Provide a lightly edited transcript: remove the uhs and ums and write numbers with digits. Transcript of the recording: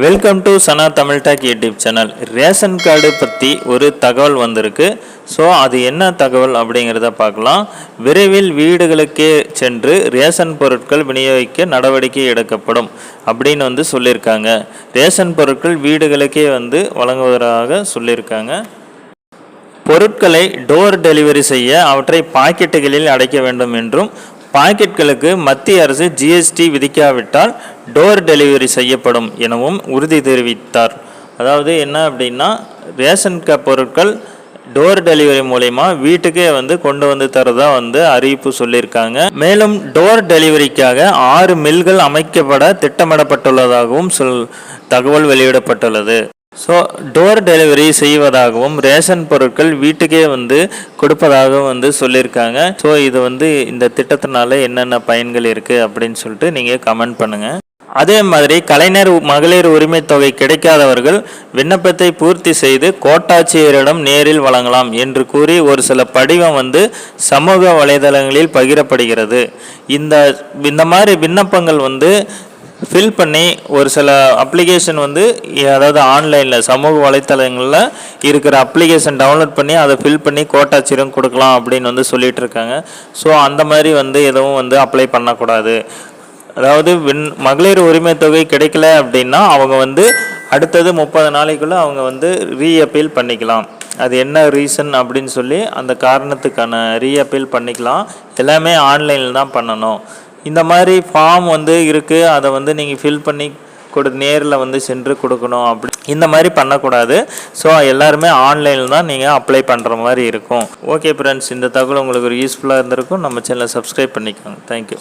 Welcome to Sana Tamil talk YouTube channel. Ration card பற்றி ஒரு தகவல் வந்திருக்கு. ஸோ அது என்ன தகவல் அப்படிங்கிறத பார்க்கலாம். விரைவில் வீடுகளுக்கே சென்று ரேஷன் பொருட்கள் விநியோகிக்க நடவடிக்கை எடுக்கப்படும் அப்படின்னு சொல்லியிருக்காங்க. ரேஷன் பொருட்கள் வீடுகளுக்கே வழங்குவதாக சொல்லியிருக்காங்க. பொருட்களை டோர் டெலிவரி செய்ய அவற்றை பாக்கெட்டுகளில் அடைக்க வேண்டும் என்றும், பாக்கெட்டுகளுக்கு மத்திய அரசு ஜிஎஸ்டி விதிக்காவிட்டால் டோர் டெலிவரி செய்யப்படும் எனவும் உறுதி தெரிவித்தார். அதாவது என்ன அப்படின்னா, ரேஷன் பொருட்கள் டோர் டெலிவரி மூலயமா வீட்டுக்கே கொண்டு தரதா அறிவிப்பு சொல்லியிருக்காங்க. மேலும் டோர் டெலிவரிக்காக 6 மில்கள் அமைக்கப்பட திட்டமிடப்பட்டுள்ளதாகவும் தகவல் வெளியிடப்பட்டுள்ளது. ஸோ டோர் டெலிவரி செய்வதாகவும் ரேஷன் பொருட்கள் வீட்டுக்கே கொடுப்பதாகவும் சொல்லியிருக்காங்க. ஸோ இது இந்த திட்டத்தினால என்னென்ன பயன்கள் இருக்குது அப்படின்னு சொல்லிட்டு நீங்கள் கமெண்ட் பண்ணுங்கள். அதே மாதிரி கலைஞர் மகளிர் உரிமை தொகை கிடைக்காதவர்கள் விண்ணப்பத்தை பூர்த்தி செய்து கோட்டாட்சியரிடம் நேரில் வழங்கலாம் என்று கூறி ஒரு சில படிவம் சமூக வலைதளங்களில் பகிரப்படுகிறது. இந்த மாதிரி விண்ணப்பங்கள் ஃபில் பண்ணி ஒரு சில அப்ளிகேஷன் அதாவது ஆன்லைனில் சமூக வலைத்தளங்களில் இருக்கிற அப்ளிகேஷன் டவுன்லோட் பண்ணி அதை ஃபில் பண்ணி கோட்டாட்சியரும் கொடுக்கலாம் அப்படின்னு சொல்லிட்டு இருக்காங்க. ஸோ அந்த மாதிரி எதுவும் அப்ளை பண்ணக்கூடாது. அதாவது மகளிர் உரிமை தொகை கிடைக்கல அப்படின்னா அவங்க அடுத்தது 30 நாளைக்குள்ளே அவங்க ரீஅப்பீல் பண்ணிக்கலாம். அது என்ன ரீசன் அப்படின்னு சொல்லி அந்த காரணத்துக்கான ரீஅப்பீல் பண்ணிக்கலாம். எல்லாமே ஆன்லைனில் தான் பண்ணணும். இந்த மாதிரி ஃபார்ம் இருக்குது, அதை நீங்கள் ஃபில் பண்ணி நேரில் சென்று கொடுக்கணும். அப்படி இந்த மாதிரி பண்ணக்கூடாது. ஸோ எல்லாருமே ஆன்லைனில் தான் நீங்கள் அப்ளை பண்ணுற மாதிரி இருக்கும். ஓகே ஃப்ரெண்ட்ஸ், இந்த தகவல் உங்களுக்கு ஒரு யூஸ்ஃபுல்லாக இருந்திருக்கும். நம்ம சேனலை சப்ஸ்கிரைப் பண்ணிக்கோங்க. தேங்க்யூ.